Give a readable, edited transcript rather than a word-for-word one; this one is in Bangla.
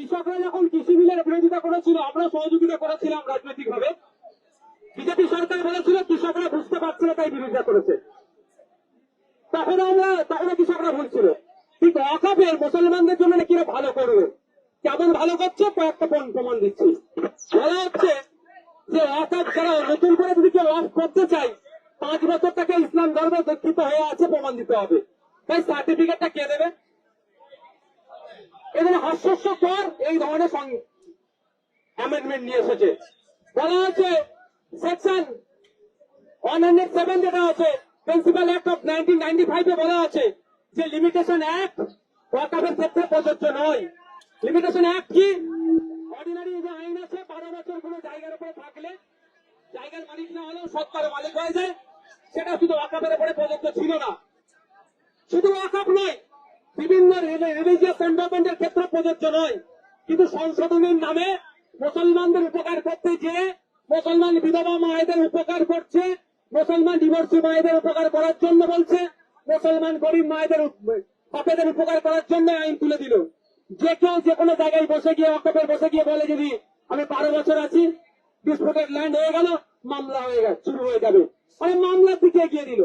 কৃষকরা যখন কৃষি বিলের বিরোধিতা করেছিল, আমরা সহযোগিতা করেছিলাম রাজনৈতিক ভাবে। বিজেপি সরকার বলেছিল কৃষকরা বুঝতে পারছে না তাই বিরোধিতা করেছে। তখন কৃষকরা ভুলছিল। ঠিক ওয়াকফের মুসলমানদের জন্য নাকি ভালো করবে, কেমন ভালো করছে কয়েকটা প্রমাণ দিচ্ছি। বলা হচ্ছে যে ওয়াকফ যারা নতুন করে যদি কেউ ওয়াকফ করতে চায় 5 বছর তাকে ইসলাম ধর্মে দীক্ষিত হয়ে আছে প্রমাণ দিতে হবে। তাই সার্টিফিকেটটা কে দেবে? এদের হাস্যস্যকর এই ধরনের অ্যামেন্ডমেন্ট নিয়ে এসেছে। বলা হচ্ছে সেকশন 107 যেটা আছে প্রিন্সিপাল অ্যাক্ট অফ 1995 এ বলা আছে যে লিমিটেশন অ্যাক্ট ওয়াকফের ক্ষেত্রে প্রযোজ্য নয়। লিমিটেশন অ্যাক্ট কি? অর্ডিনারি যে আইন আছে 12 বছর কোনো জায়গার উপরে থাকলে জায়গার মালিক না হলেও সরকারের মালিক হয়ে যায়, সেটা শুধু ওয়াকফের উপরে প্রযোজ্য ছিল না। শুধু ওয়াকফ নয়, বিভিন্ন রিলিজিয়াস এন্ডারমেন্টের ক্ষেত্রে প্রযোজ্য নয়। কিন্তু সংশোধনের নামে মুসলমানদের উপকার করতে যে মুসলমান বিধবা মায়েদের উপকার করছে, মুসলমান ডিভোর্সি মায়েদের উপকার করার জন্য বলছে, মুসলমান গরিব মায়েদের বাপেদের উপকার করার জন্য আইন তুলে দিল। যে কেউ যে কোনো জায়গায় বসে গিয়ে ওয়াকফের বসে গিয়ে বলে যদি আমি 12 বছর আছি, ডিসপুটেড ল্যান্ড হয়ে গেল, মামলা হয়ে গেল, শুরু হয়ে যাবে। মামলার দিকে এগিয়ে দিল।